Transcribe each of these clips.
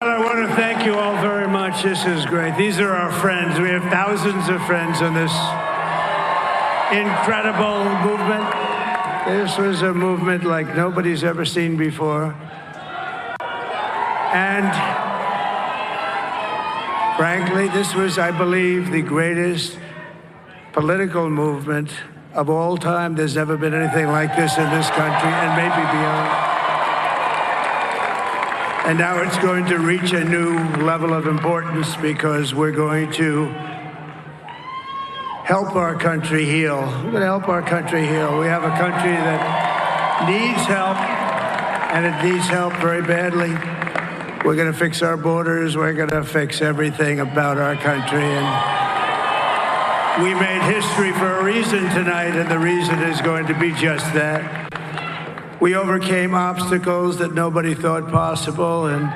I want to thank you all very much. This is great. These are our friends. We have thousands of friends in this incredible movement. This was a movement like nobody's ever seen before. And frankly, this was, I believe, the greatest political movement of all time. There's never been anything like this in this country and maybe beyond. And now it's going to reach a new level of importance because we're going to help our country heal. We're going to help our country heal. We have a country that needs help, and it needs help very badly. We're going to fix our borders. We're going to fix everything about our country. And we made history for a reason tonight, and the reason is going to be just that. We overcame obstacles that nobody thought possible, and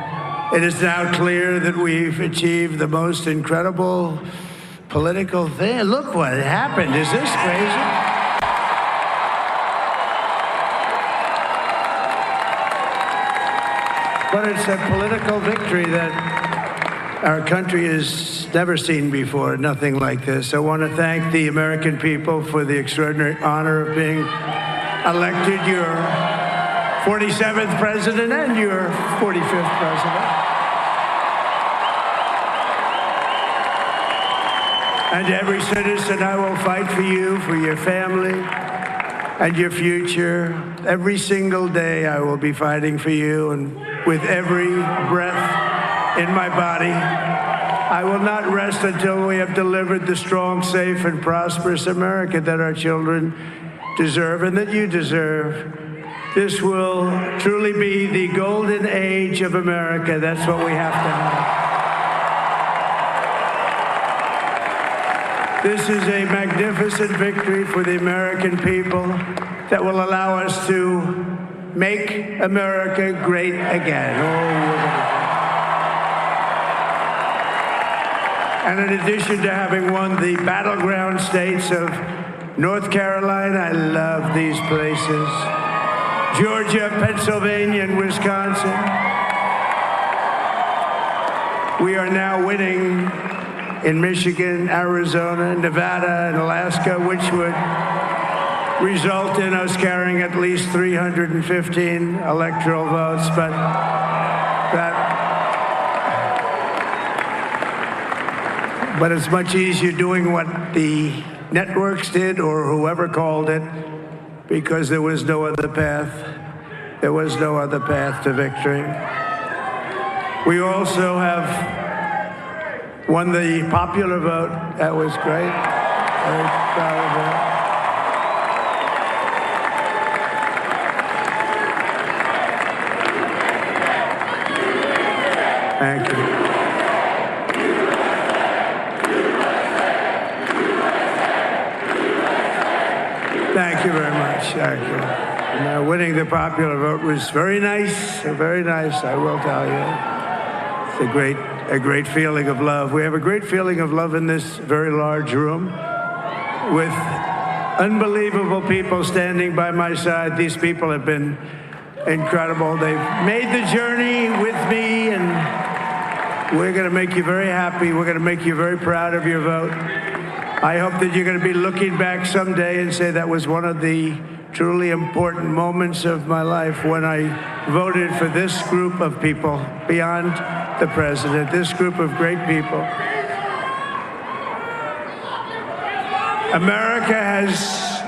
it is now clear that we've achieved the most incredible political thing. Look what happened. Is this crazy? But it's a political victory that our country has never seen before, nothing like this. I want to thank the American people for the extraordinary honor of being elected your 47th president and your 45th president. And every citizen, I will fight for you, for your family, and your future. Every single day, I will be fighting for you, and with every breath in my body, I will not rest until we have delivered the strong, safe, and prosperous America that our children deserve and that you deserve. This will truly be the golden age of America. That's what we have to have. This is a magnificent victory for the American people that will allow us to make America great again. And in addition to having won the battleground states of North Carolina, I love these places, Georgia, Pennsylvania, and Wisconsin, we are now winning in Michigan, Arizona, Nevada, and Alaska, which would result in us carrying at least 315 electoral votes. But it's much easier doing what the networks did or whoever called it, because there was no other path. There was no other path to victory. We also have won the popular vote. That was great. Very proud of that. Thank you. Thank you very much. Thank you. And, winning the popular vote was very nice, I will tell you. It's a great feeling of love. We have a great feeling of love in this very large room with unbelievable people standing by my side. These people have been incredible. They've made the journey with me, and we're going to make you very happy. We're going to make you very proud of your vote. I hope that you're going to be looking back someday and say that was one of the truly important moments of my life when I voted for this group of people beyond the president, this group of great people. America has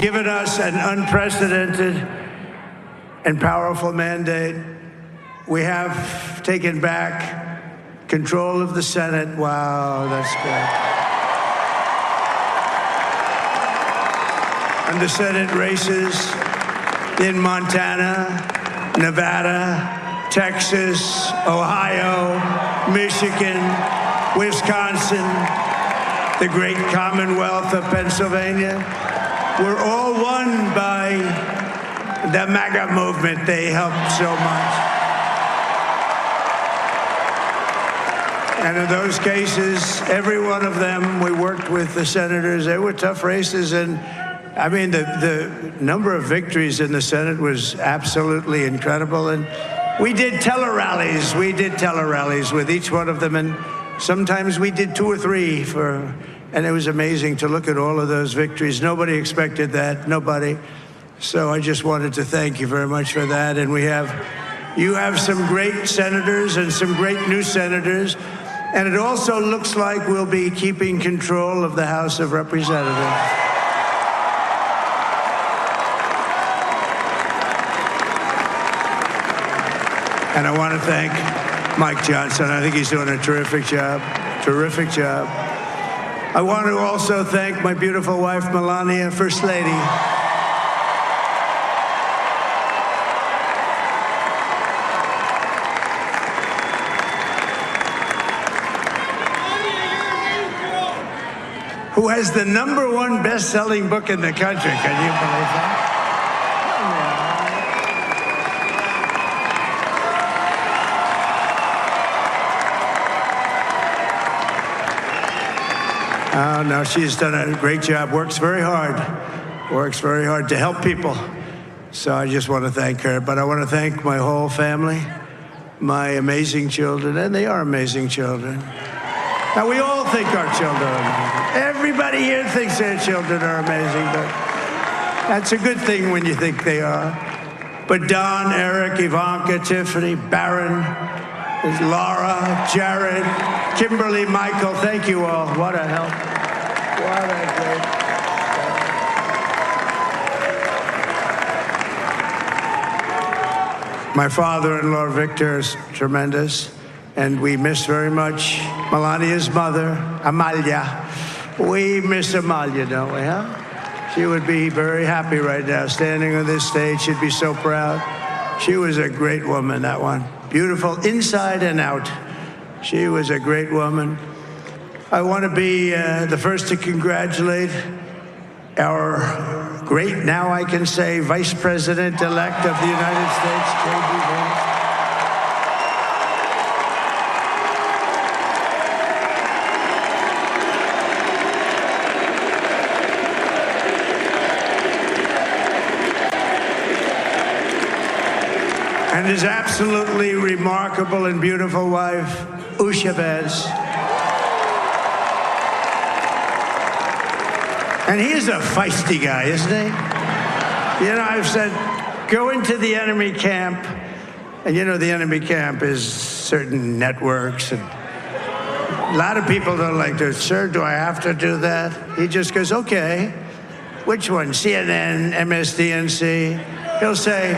given us an unprecedented and powerful mandate. We have taken back control of the Senate. Wow, that's good. And the Senate races in Montana, Nevada, Texas, Ohio, Michigan, Wisconsin, the great Commonwealth of Pennsylvania, were all won by the MAGA movement. They helped so much. And in those cases, every one of them, we worked with the senators. They were tough races, and I mean, the number of victories in the Senate was absolutely incredible, and We did tele-rallies. We did tele-rallies with each one of them, and sometimes we did 2 or 3 and it was amazing to look at all of those victories. Nobody expected that, nobody. So I just wanted to thank you very much for that. And you have some great senators and some great new senators. And it also looks like we'll be keeping control of the House of Representatives. And I want to thank Mike Johnson. I think he's doing a terrific job. Terrific job. I want to also thank my beautiful wife, Melania, First Lady. Who has the #1 best-selling book in the country. Can you believe that? Oh, no, she's done a great job, works very hard to help people. So I just want to thank her. But I want to thank my whole family, my amazing children, and they are amazing children. Now, we all think our children are amazing. Everybody here thinks their children are amazing, but that's a good thing when you think they are. But Don, Eric, Ivanka, Tiffany, Barron, Laura, Jared, Kimberly, Michael, thank you all. What a help. What a great help. My father-in-law, Victor, is tremendous, and we miss very much Melania's mother, Amalia. We miss Amalia, don't we, huh? She would be very happy right now, standing on this stage. She'd be so proud. She was a great woman, that one. Beautiful inside and out. She was a great woman. I want to be the first to congratulate our great, now I can say, Vice President-elect of the United States, J.D. Vance. And his absolutely remarkable and beautiful wife, Usha Vance. And he's a feisty guy, isn't he? You know, I've said, go into the enemy camp. And you know, the enemy camp is certain networks. And a lot of people don't like to, sir, do I have to do that? He just goes, okay. Which one? CNN, MSDNC? He'll say,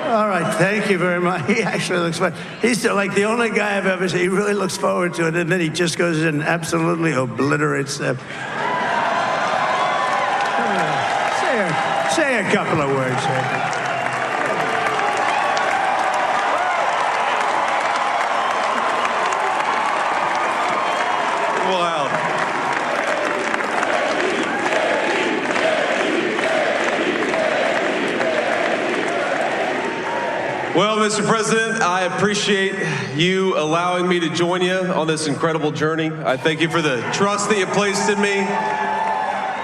all right, thank you very much. He actually looks fun. He's like the only guy I've ever seen. He really looks forward to it, and then he just goes in and absolutely obliterates them. Say a couple of words. Wow. Well, Mr. President, I appreciate you allowing me to join you on this incredible journey. I thank you for the trust that you placed in me.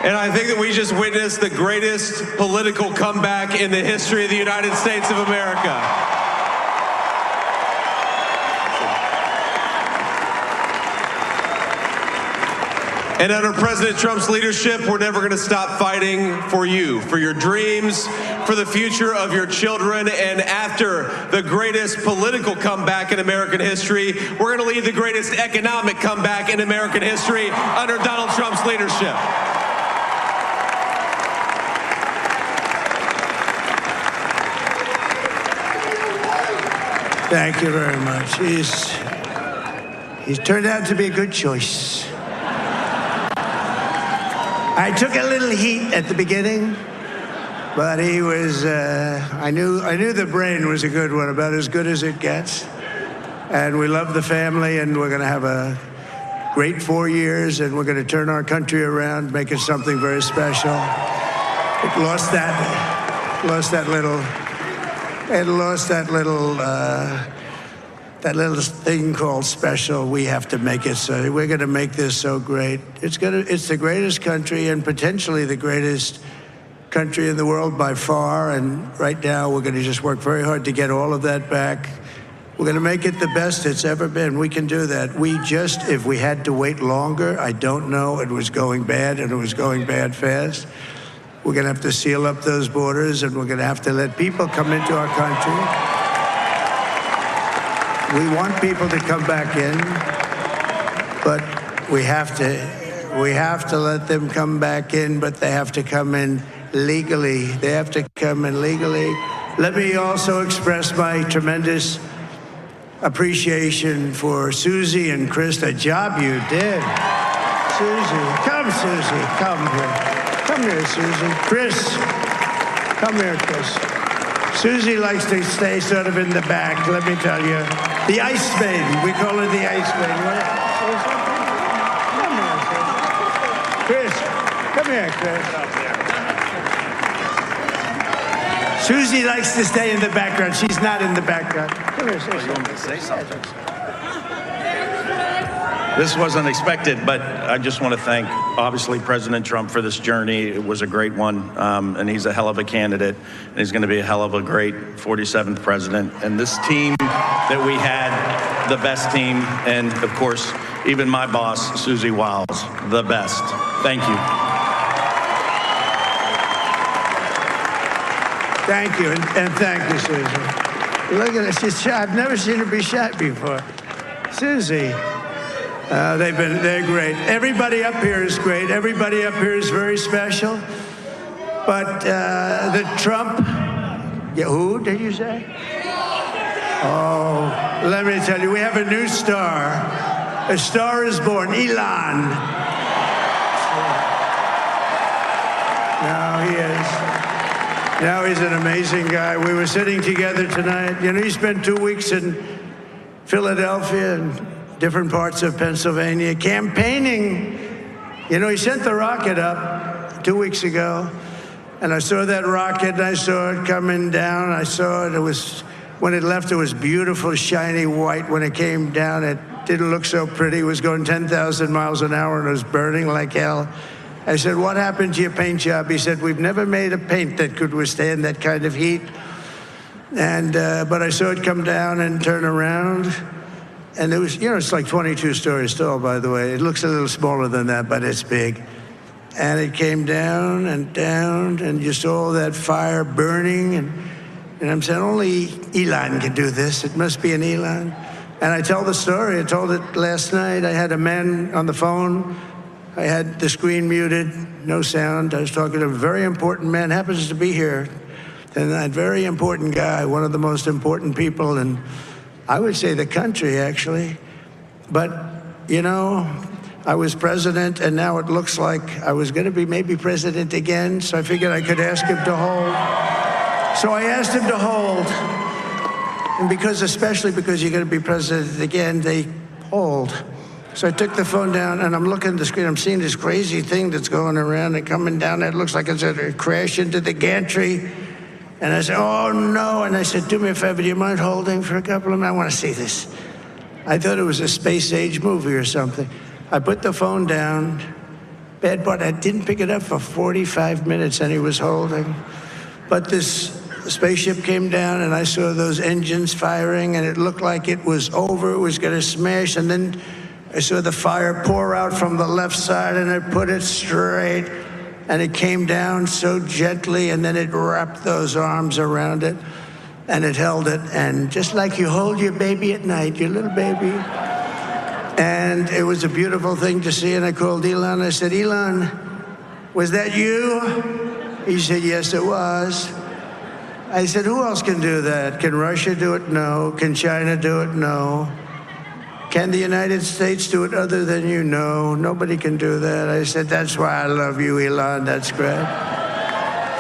And I think that we just witnessed the greatest political comeback in the history of the United States of America. And under President Trump's leadership, we're never going to stop fighting for you, for your dreams, for the future of your children. And after the greatest political comeback in American history, we're going to lead the greatest economic comeback in American history under Donald Trump's leadership. Thank you very much. He's turned out to be a good choice. I took a little heat at the beginning, but he was, I knew the brain was a good one, about as good as it gets. And we love the family, and we're going to have a great 4 years, and we're going to turn our country around, make it something very special. It lost that little thing called special. We have to make it so. We're going to make this so great. It's the greatest country and potentially the greatest country in the world by far, and right now we're going to just work very hard to get all of that back. We're going to make it the best it's ever been. We can do that. If we had to wait longer, I don't know. It was going bad, and it was going bad fast. We're going to have to seal up those borders, and we're going to have to let people come into our country. We want people to come back in, but we have to let them come back in, but they have to come in legally. They have to come in legally. Let me also express my tremendous appreciation for Susie and Chris, the job you did. Susie, come here. Come here, Susie. Chris, come here, Chris. Susie likes to stay sort of in the back, let me tell you. The Ice Maiden, we call her the Ice Maiden. Come here, Chris. Susie likes to stay in the background. She's not in the background. Come here, say something. Say something. This wasn't expected, but I just want to thank, obviously, President Trump for this journey. It was a great one, and he's a hell of a candidate, and he's going to be a hell of a great 47th president. And this team that we had, the best team, and, of course, even my boss, Susie Wiles, the best. Thank you. Thank you, and thank you, Susie. Look at her, she's shy. I've never seen her be shy before. Susie, they're great. Everybody up here is great. Everybody up here is very special. But the Trump, who did you say? Oh, let me tell you, we have a new star. A star is born, Elon. Now he is. Now he's an amazing guy. We were sitting together tonight. You know, he spent 2 weeks in Philadelphia and different parts of Pennsylvania campaigning. You know, he sent the rocket up 2 weeks ago, and I saw that rocket, and I saw it coming down. I saw it. It was, when it left, it was beautiful, shiny white. When it came down, it didn't look so pretty. It was going 10,000 miles an hour, and it was burning like hell. I said, what happened to your paint job? He said, we've never made a paint that could withstand that kind of heat. And, but I saw it come down and turn around. And it was, you know, it's like 22 stories tall, by the way. It looks a little smaller than that, but it's big. And it came down, and you saw that fire burning. And I'm saying, only Elon can do this. It must be an Elon. And I tell the story. I told it last night. I had a man on the phone. I had the screen muted, no sound. I was talking to a very important man, happens to be here. And that very important guy, one of the most important people in, I would say, the country, actually. But, you know, I was president, and now it looks like I was going to be maybe president again, so I figured I could ask him to hold. So I asked him to hold. And especially because you're going to be president again, they hold. So I took the phone down, and I'm looking at the screen. I'm seeing this crazy thing that's going around and coming down. It looks like it's going to crash into the gantry. And I said, oh, no. And I said, do me a favor, do you mind holding for a couple of minutes? I want to see this. I thought it was a space-age movie or something. I put the phone down. Bad part, I didn't pick it up for 45 minutes, and he was holding. But this spaceship came down, and I saw those engines firing, and it looked like it was over. It was going to smash, and then I saw the fire pour out from the left side, and I put it straight, and it came down so gently, and then it wrapped those arms around it, and it held it, and just like you hold your baby at night, your little baby. And it was a beautiful thing to see, and I called Elon. I said, Elon, was that you? He said, yes, it was. I said, who else can do that? Can Russia do it? No. Can China do it? No. Can the United States do it other than you? No, nobody can do that. I said, that's why I love you, Elon. That's great.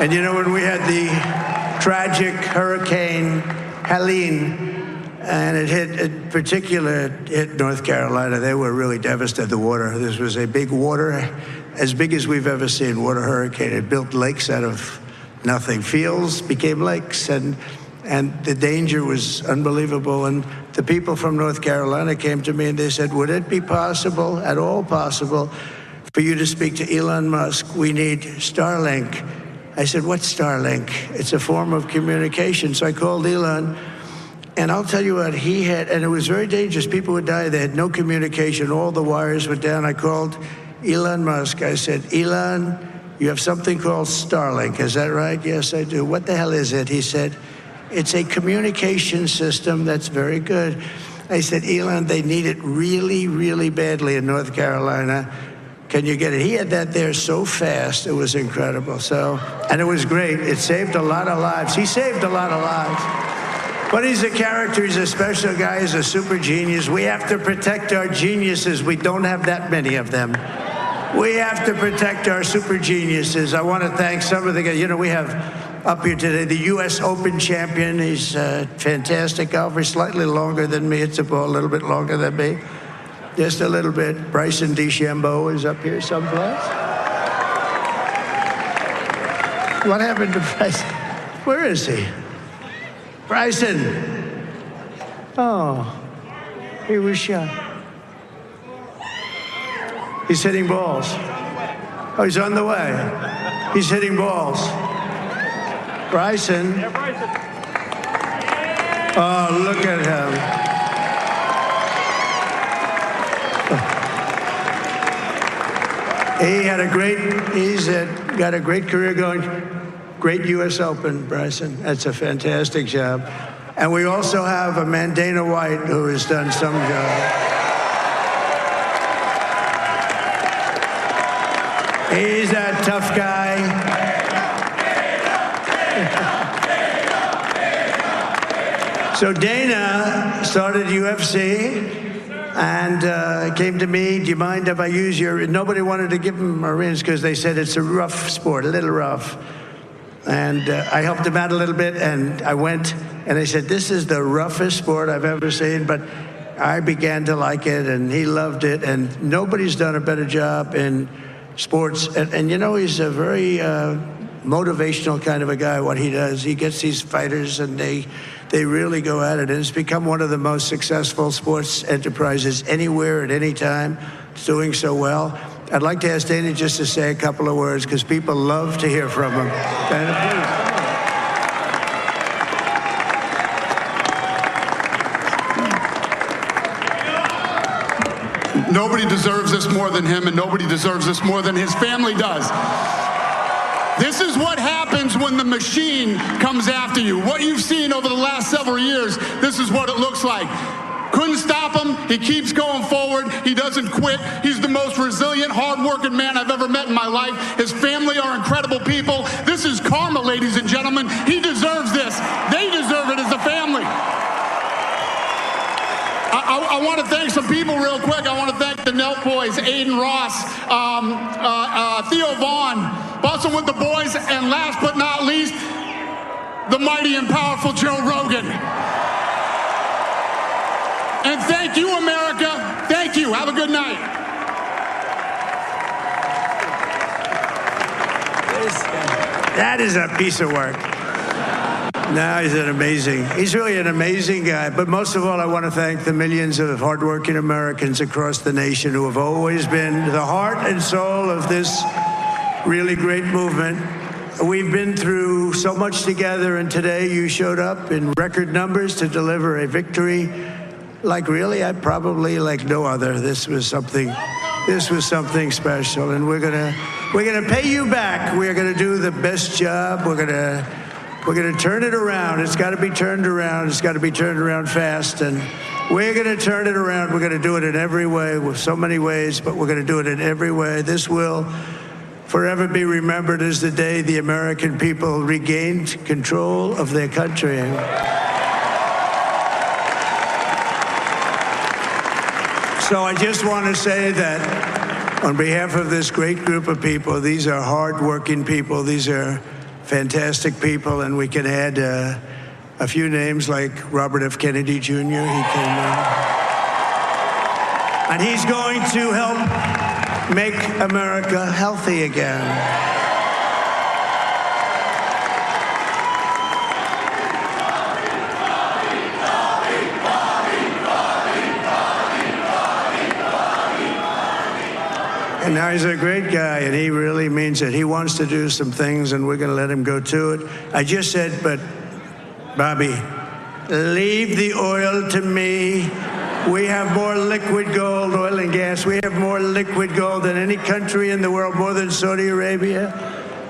And you know, when we had the tragic Hurricane Helene, and it hit North Carolina, they were really devastated, the water. This was a big water, as big as we've ever seen, water hurricane. It built lakes out of nothing. Fields became lakes, and the danger was unbelievable. And the people from North Carolina came to me and they said, would it be possible, at all possible, for you to speak to Elon Musk? We need Starlink. I said, what's Starlink? It's a form of communication. So I called Elon, and I'll tell you what, he had, and it was very dangerous. People would die. They had no communication. All the wires were down. I called Elon Musk. I said, Elon, you have something called Starlink. Is that right? Yes, I do. What the hell is it? He said, it's a communication system that's very good. I said, Elon, they need it really, really badly in North Carolina. Can you get it? He had that there so fast, it was incredible. So, and it was great. It saved a lot of lives. He saved a lot of lives. But he's a character, he's a special guy, he's a super genius. We have to protect our geniuses. We don't have that many of them. We have to protect our super geniuses. I want to thank some of the guys. You know, we have up here today the U.S. Open champion. He's a fantastic golfer, slightly longer than me. It's a ball, a little bit longer than me. Just a little bit. Bryson DeChambeau is up here someplace. What happened to Bryson? Where is he? Bryson. Oh, he was shot. He's hitting balls. Oh, he's on the way. He's hitting balls. Bryson. Oh, look at him. He's got a great career going. Great U.S. Open, Bryson. That's a fantastic job. And we also have a man, Dana White, who has done some job. He's a tough guy. So Dana started UFC. And came to me, do you mind if I use your, nobody wanted to give him a rinse because they said it's a rough sport, a little rough. And I helped him out a little bit, and I went, and they said, this is the roughest sport I've ever seen, but I began to like it, and he loved it, and nobody's done a better job in sports. And you know, he's a very motivational kind of a guy, what he does. He gets these fighters, and they really go at it. And it's become one of the most successful sports enterprises anywhere at any time. It's doing so well. I'd like to ask Dana just to say a couple of words because people love to hear from him. Dana, please. Nobody deserves this more than him, and nobody deserves this more than his family does. This is what happens when the machine comes after you. What you've seen over the last several years, this is what it looks like. Couldn't stop him. He keeps going forward. He doesn't quit. He's the most resilient, hard-working man I've ever met in my life. His family are incredible people. This is karma, ladies and gentlemen. He deserves this. They deserve it as a family. I want to thank some people real quick. I want to thank the Nelk boys, Aiden Ross, Theo Vaughn, Bustin' with the boys, and last but not least, the mighty and powerful Joe Rogan. And thank you, America. Thank you. Have a good night. That is a piece of work. No, he's really an amazing guy. But most of all, I want to thank the millions of hardworking Americans across the nation who have always been the heart and soul of this really great movement. We've been through so much together, and today you showed up in record numbers to deliver a victory like really, probably like no other. This was something special, and we're gonna pay you back. We're gonna do the best job. We're gonna turn it around. It's got to be turned around. It's got to be turned around fast, and we're gonna turn it around. We're gonna do it in every way, with so many ways, but we're gonna do it in every way. This will forever be remembered as the day the American people regained control of their country. So I just want to say that on behalf of this great group of people, these are hard-working people. These are fantastic people, and we can add a few names like Robert F. Kennedy Jr. And he's going to help make America healthy again. And now he's a great guy, and he really means it. He wants to do some things, and we're going to let him go to it. I just said, but Bobby, leave the oil to me. We have more liquid gold, oil and gas. We have more liquid gold than any country in the world, more than Saudi Arabia.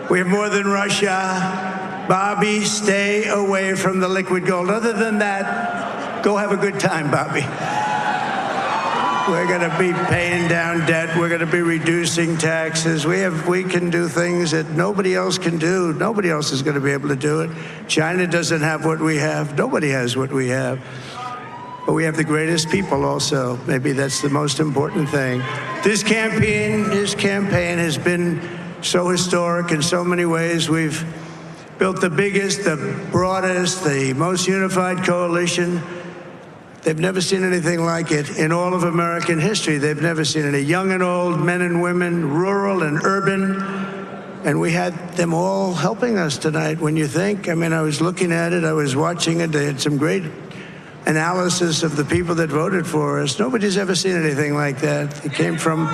We have more than Russia. Bobby, stay away from the liquid gold. Other than that, go have a good time, Bobby. We're going to be paying down debt. We're going to be reducing taxes. We can do things that nobody else can do. Nobody else is going to be able to do it. China doesn't have what we have. Nobody has what we have. But we have the greatest people also. Maybe that's the most important thing. This campaign has been so historic in so many ways. We've built the biggest, the broadest, the most unified coalition. They've never seen anything like it in all of American history. They've never seen it. Young and old, men and women, rural and urban. And we had them all helping us tonight. When you think, I mean, I was looking at it, I was watching it. They had some great analysis of the people that voted for us. Nobody's ever seen anything like that. They came from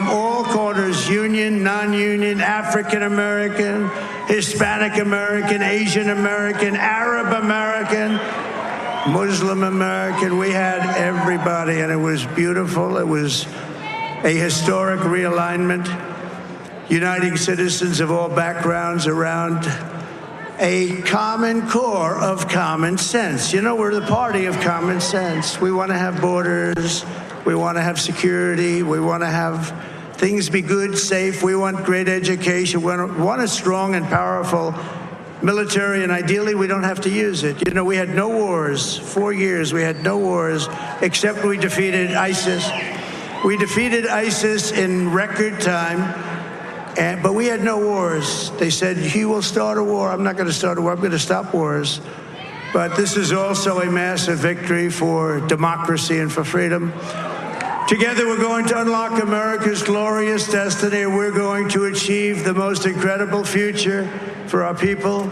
all corners, union, non-union, African American, Hispanic American, Asian American, Arab American, Muslim American. We had everybody, and it was beautiful. It was a historic realignment, uniting citizens of all backgrounds around a common core of common sense. You know, we're the party of common sense. We want to have borders. We want to have security. We want to have things be good, safe. We want great education. We want a strong and powerful military, and ideally we don't have to use it. You know, we had no wars. 4 years we had no wars, except we defeated ISIS. We defeated ISIS in record time, but we had no wars. They said, he will start a war. I'm not going to start a war. I'm going to stop wars. But this is also a massive victory for democracy and for freedom. Together, we're going to unlock America's glorious destiny. We're going to achieve the most incredible future for our people.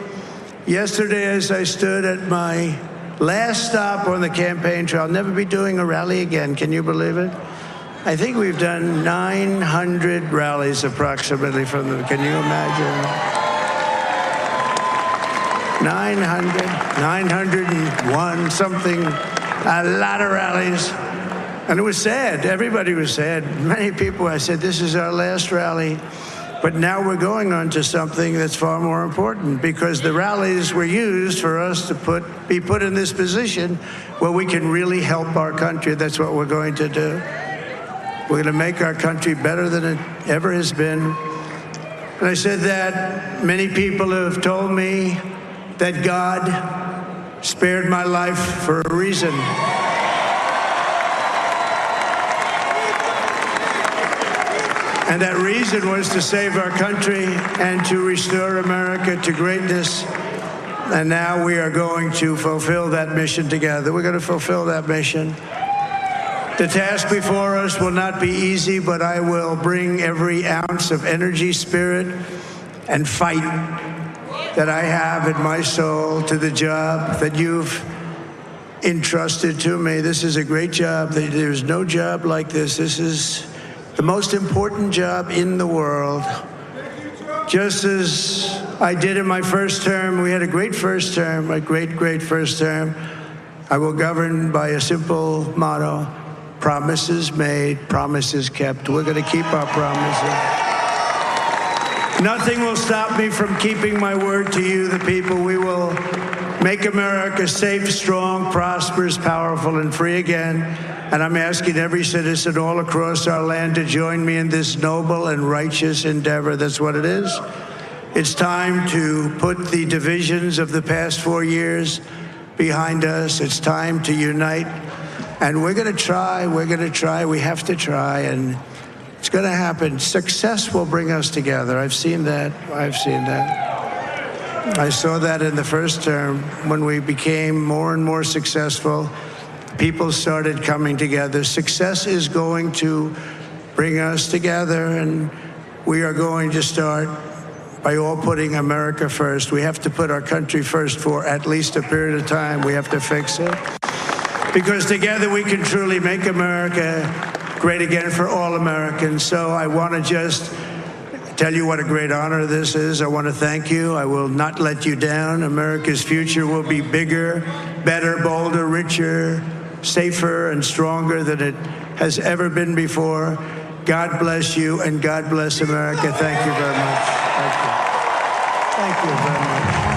Yesterday, as I stood at my last stop on the campaign trail, I'll never be doing a rally again. Can you believe it? I think we've done 900 rallies approximately from them. Can you imagine? 901 something, a lot of rallies. And it was sad. Everybody was sad. Many people, I said, this is our last rally. But now we're going on to something that's far more important, because the rallies were used for us to be put in this position where we can really help our country. That's what we're going to do. We're going to make our country better than it ever has been. And I said that many people have told me that God spared my life for a reason. And that reason was to save our country and to restore America to greatness. And now we are going to fulfill that mission together. We're going to fulfill that mission. The task before us will not be easy, but I will bring every ounce of energy, spirit, and fight that I have in my soul to the job that you've entrusted to me. This is a great job. There's no job like this. This is the most important job in the world. Just as I did in my first term, we had a great first term, a great first term. I will govern by a simple motto: promises made, promises kept. We're going to keep our promises. Nothing will stop me from keeping my word to you, the people. We will make America safe, strong, prosperous, powerful, and free again. And I'm asking every citizen all across our land to join me in this noble and righteous endeavor. That's what it is. It's time to put the divisions of the past 4 years behind us. It's time to unite. And we're going to try. We have to try. And it's going to happen. Success will bring us together. I've seen that. I saw that in the first term when we became more and more successful. People started coming together. Success is going to bring us together, and we are going to start by all putting America first. We have to put our country first for at least a period of time. We have to fix it. Because together we can truly make America great again for all Americans. So I want to just tell you what a great honor this is. I want to thank you. I will not let you down. America's future will be bigger, better, bolder, richer, safer, and stronger than it has ever been before. God bless you, and God bless America. Thank you very much. Thank you. Thank you very much.